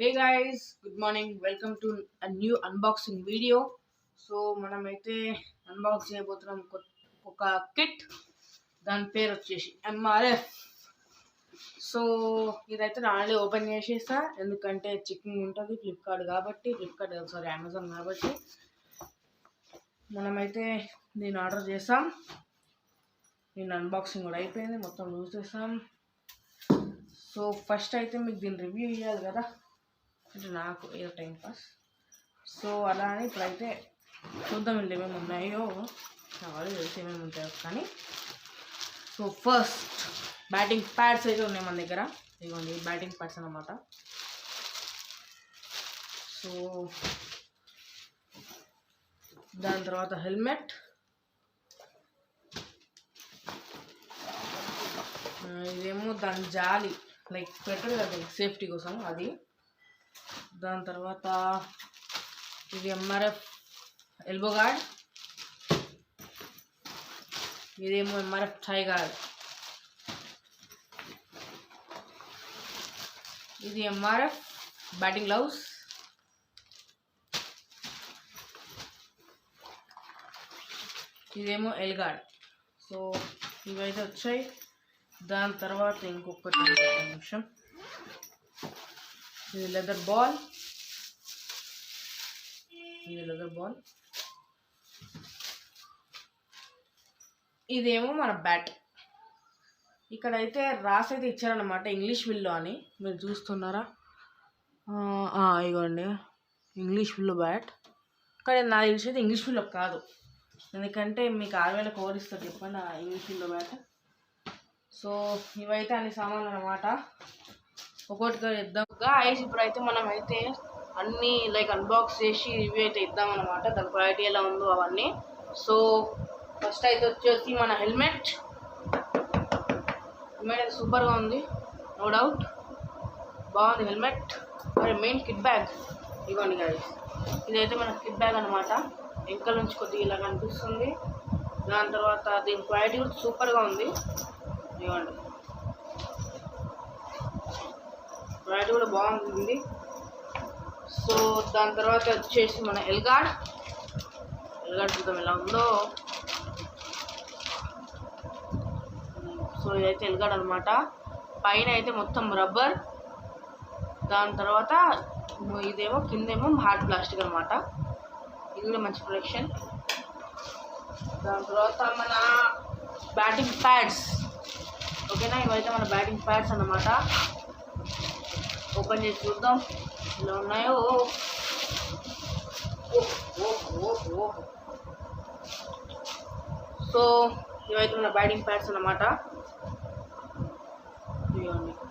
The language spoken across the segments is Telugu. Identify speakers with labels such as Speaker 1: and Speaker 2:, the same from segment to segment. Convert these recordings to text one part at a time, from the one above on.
Speaker 1: Hey guys, good morning. Welcome to a new unboxing video. So మనమైతే అన్బాక్స్ చేయబోతున్నాం ఒక కిట్. దాని పేరు వచ్చేసి ఎంఆర్ఎఫ్. సో ఇదైతే ఆల్రెడీ ఓపెన్ చేసేస్తా, ఎందుకంటే చెకింగ్ ఉంటుంది అమెజాన్ కాబట్టి. మనమైతే దీన్ని ఆర్డర్ చేసాం. దీని అన్బాక్సింగ్ కూడా అయిపోయింది, మొత్తం యూజ్ చేసాం. సో ఫస్ట్ అయితే మీకు దీని రివ్యూ ఇవ్వాలి కదా, అంటే నాకు ఏదో టైం పాస్. సో అలా అని ఇప్పుడైతే చూద్దాం వీళ్ళు ఏమేమి ఉన్నాయో, వాళ్ళు తెలిసి ఏమేమి ఉంటాయో కానీ. సో ఫస్ట్ బ్యాటింగ్ ప్యాడ్స్ అయితే ఉన్నాయి మన దగ్గర. ఇదిగోండి బ్యాటింగ్ ప్యాడ్స్ అన్నమాట. సో దాని తర్వాత హెల్మెట్, ఇదేమో దాని జాలి లైక్ పెట్టరు కదా సేఫ్టీ కోసం అది. దాని తర్వాత ఇది ఎంఆర్ఎఫ్ ఎల్బో గార్డ్, ఇదేమో ఎంఆర్ఎఫ్ థై గార్డ్, ఇది ఎంఆర్ఎఫ్ బ్యాటింగ్ గ్లౌస్, ఇదేమో ఎల్ గార్డ్. సో ఇవైతే వచ్చాయి. దాని తర్వాత ఇంకొకటి నిమిషం, ఇది లెదర్ బాల్, ఇదేమో మన బ్యాట్. ఇక్కడైతే రాసైతే ఇచ్చారనమాట ఇంగ్లీష్ విల్లో అని, మీరు చూస్తున్నారా? ఇగోండి ఇంగ్లీష్ విల్లో బ్యాట్. కానీ నాకు తెలిసేది ఇంగ్లీష్ విల్లో కాదు, ఎందుకంటే మీకు 6,000 కవర్ ఇస్తారు చెప్పండి ఆ ఇంగ్లీష్ విల్లో బ్యాట్. సో ఇవైతే అన్ని సామాన్లు అనమాట, ఒక్కొక్కటిగా ఇద్దాం. ఇప్పుడైతే మనం అయితే అన్నీ లైక్ అన్బాక్స్ చేసి రివ్యూ అయితే ఇద్దామన్నమాట, దాని క్వాలిటీ ఎలా ఉందో అవన్నీ. సో ఫస్ట్ అయితే వచ్చేసి మన హెల్మెట్ అయితే సూపర్గా ఉంది, నో డౌట్ బాగుంది హెల్మెట్. మరి మెయిన్ కిట్ బ్యాగ్ ఇవ్వండి గాయస్, ఇదైతే మన కిట్ బ్యాగ్ అనమాట. వెంకల నుంచి కొద్దిగా ఇలా కనిపిస్తుంది. దాని తర్వాత దీని క్వాలిటీ కూడా సూపర్గా ఉంది, ఇవ్వండి క్వాలిటీ కూడా బాగుంటుంది. సో దాని తర్వాత వచ్చేసి మన ఎల్ గార్డ్ చూద్దాం ఎలా ఉందో. సో ఇదైతే ఎల్ గార్డ్ అనమాట. పైన అయితే మొత్తం రబ్బర్, దాని తర్వాత ఇదేమో కిందేమో హార్డ్ ప్లాస్టిక్ అనమాట. ఇది కూడా మంచి ప్రొడక్షన్. దాని తర్వాత మన బ్యాటింగ్ ప్యాడ్స్, ఓకేనా? ఇవైతే మన బ్యాటింగ్ ప్యాడ్స్ అన్నమాట. ఓపెన్ చేసి చూద్దాం ఇలా ఉన్నాయో. సో ఇవైతే మన బ్యాటింగ్ ప్యాడ్స్ అన్నమాట.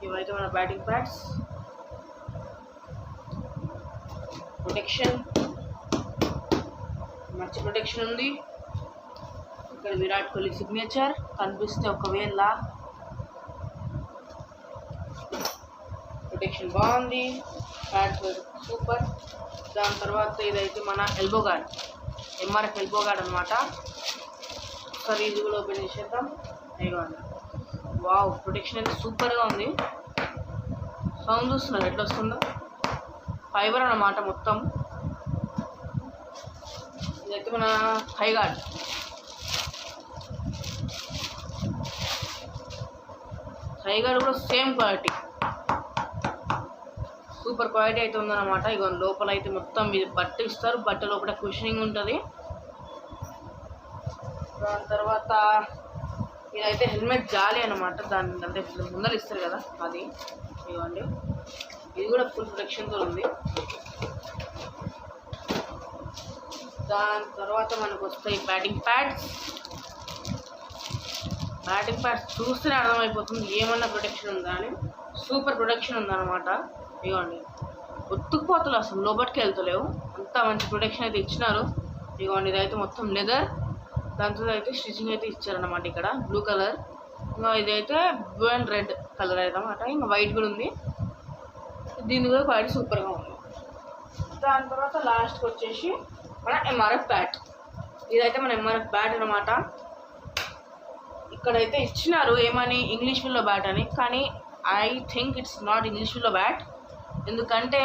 Speaker 1: ఇవైతే మన బ్యాటింగ్ ప్యాడ్స్. ప్రొటెక్షన్, మంచి ప్రొటెక్షన్ ఉంది. ఇక్కడ విరాట్ కోహ్లీ సిగ్నేచర్ కనిపిస్తే ఒకవేళ ప్రొటెక్షన్ బాగుంది, ప్యాడ్స్ సూపర్. దాని తర్వాత ఇదైతే మన elbow guard, MRF elbow guard అనమాట. ఒకసారి ఇది కూడా ఓపెన్ చేసేద్దాం. ఇదిగోండి, వావ్ ప్రొటెక్షన్ అయితే సూపర్గా ఉంది. సౌండ్ చూస్తున్నారు ఎట్లా వస్తుందో, ఫైబర్ అన్నమాట మొత్తం. ఇదైతే మన థై గార్డ్, కూడా సేమ్ క్వాలిటీ, సూపర్ క్వాలిటీ అయితే ఉందన్నమాట. ఇక లోపల అయితే మొత్తం ఇది బట్ట ఇస్తారు, బట్ట లోపల కుషనింగ్ ఉంటుంది. దాని తర్వాత ఇదైతే హెల్మెట్ జాలి అనమాట, దాని అంటే ముందర ఇస్తారు కదా అది. ఇవ్వండి, ఇది కూడా ఫుల్ ప్రొటెక్షన్తో ఉంది. దాని తర్వాత మనకు వస్తాయి బ్యాటింగ్ ప్యాడ్స్. చూస్తేనే అర్థమైపోతుంది ఏమన్నా ప్రొటెక్షన్ ఉందా అని. సూపర్ ప్రొటెక్షన్ ఉందన్నమాట. ఇవ్వండి, ఒత్తుకుపోతలు అసలు లోపలికి వెళ్తలేవు, అంత మంచి ప్రొటెక్షన్ అయితే ఇచ్చినారు. ఇవ్వండి, ఇదైతే మొత్తం లెదర్, దాంతో అయితే స్టిచ్చింగ్ అయితే ఇచ్చారన్నమాట. ఇక్కడ బ్లూ కలర్, ఇంకా ఇదైతే బ్లూ అండ్ రెడ్ కలర్ అయితే అన్నమాట. ఇంకా వైట్ కూడా ఉంది. దీని కూడా క్వాలిటీ సూపర్గా ఉంది. దాని తర్వాత లాస్ట్కి వచ్చేసి మన ఎంఆర్ఎఫ్ బ్యాట్. ఇదైతే మన ఎంఆర్ఎఫ్ బ్యాట్ అనమాట. ఇక్కడైతే ఇచ్చినారు ఏమని ఇంగ్లీష్ విల్లో బ్యాట్ అని, కానీ I think it's not English willow bat. ఎందుకంటే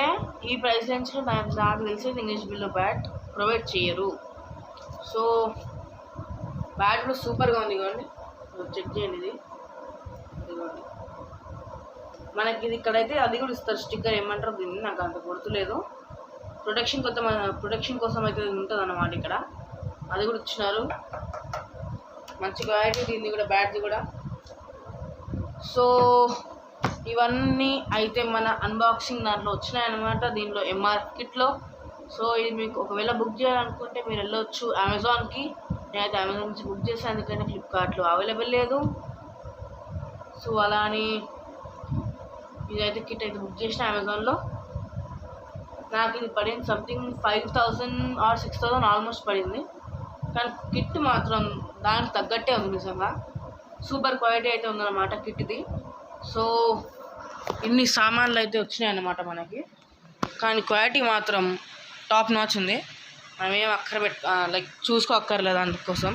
Speaker 1: ఈ ప్రైస్ రేంజ్లో నాకు తెలిసి ఇంగ్లీష్ బిల్లో బ్యాట్ ప్రొవైడ్ చేయరు. సో బ్యాట్ కూడా సూపర్గా ఉంది. ఇదిగోండి, చెక్ చేయండి. ఇదిగోండి, మనకి ఇది ఇక్కడైతే అది కూడా ఇస్తారు స్టిక్కర్, ఏమంటారు దీన్ని నాకు అంత గుర్తులేదు. ప్రొటెక్షన్ కోసం అయితే ఉంటుంది అన్నమాట. ఇక్కడ అది కూడా ఇచ్చినారు, మంచి క్వాలిటీ దీన్ని కూడా, బ్యాట్ది కూడా. సో ఇవన్నీ అయితే మన అన్బాక్సింగ్ దాంట్లో వచ్చినాయన్నమాట, దీనిలో ఎంఆర్ఎఫ్ కిట్లో. సో ఇది మీకు ఒకవేళ బుక్ చేయాలనుకుంటే మీరు వెళ్ళొచ్చు అమెజాన్కి. నేనైతే అమెజాన్ నుంచి బుక్ చేశాను, ఎందుకంటే ఫ్లిప్కార్ట్లో అవైలబుల్ లేదు. సో అలా అని ఇదైతే కిట్ అయితే బుక్ చేసిన అమెజాన్లో. నాకు ఇది పడింది సంథింగ్ 5,000 ఆర్ 6,000 ఆల్మోస్ట్ పడింది. కానీ కిట్ మాత్రం దానికి తగ్గట్టే ఉంది, నిజంగా సూపర్ క్వాలిటీ అయితే ఉందన్నమాట కిట్ ఇది. సో ఇన్ని సామాన్లు అయితే వచ్చినాయి అన్నమాట మనకి, కానీ క్వాలిటీ మాత్రం టాప్ నాచ్ ఉంది. మనం ఏం లైక్ చూసుకోక్కర్లేదు అందుకోసం.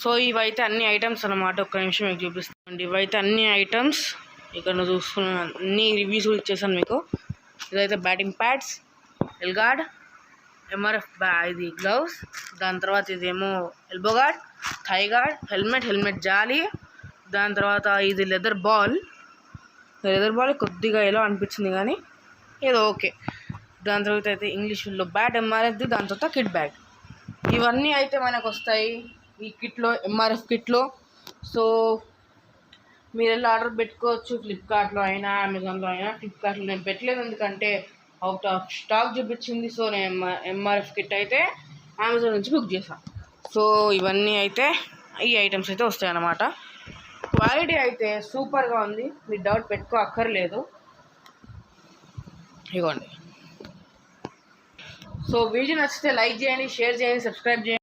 Speaker 1: సో ఇవైతే అన్ని ఐటమ్స్ అన్నమాట. ఒక్క నిమిషం మీకు చూపిస్తానండి. ఇవైతే అన్ని ఐటమ్స్ ఇక్కడ చూసుకున్న అన్ని రివ్యూస్ కూడా ఇచ్చేసాను మీకు. ఇదైతే బ్యాటింగ్ ప్యాడ్స్, ఎల్గార్డ్, ఎంఆర్ఎఫ్ ఇది గ్లౌస్, దాని తర్వాత ఇదేమో elbow guard, thigh guard, helmet జాలి, దాని తర్వాత ఇది లెదర్ బాల్ కొద్దిగా ఎలా అనిపించింది కానీ ఏదో ఓకే. దాని తర్వాత అయితే ఇంగ్లీష్లో బ్యాట్ ఎంఆర్ఎఫ్ది, దాని తర్వాత కిట్ బ్యాగ్. ఇవన్నీ అయితే మనకు వస్తాయి ఈ కిట్లో, ఎంఆర్ఎఫ్ కిట్లో. సో మీరు వెళ్ళి ఆర్డర్ పెట్టుకోవచ్చు, ఫ్లిప్కార్ట్లో అయినా అమెజాన్లో అయినా. ఫ్లిప్కార్ట్లో నేను పెట్టలేదు ఎందుకంటే అవుట్ ఆఫ్ స్టాక్ చూపించింది. సో నేను ఎంఆర్ఎఫ్ కిట్ అయితే అమెజాన్ నుంచి బుక్ చేశాను. సో ఇవన్నీ అయితే ఈ ఐటమ్స్ అయితే వస్తాయి అన్నమాట. క్వాలిటీ అయితే సూపర్గా ఉంది, మీరు డౌట్ పెట్టుకో అక్కర్లేదు. ఇవ్వండి. సో వీడియో నచ్చితే లైక్ చేయండి, షేర్ చేయండి, సబ్స్క్రైబ్ చేయండి.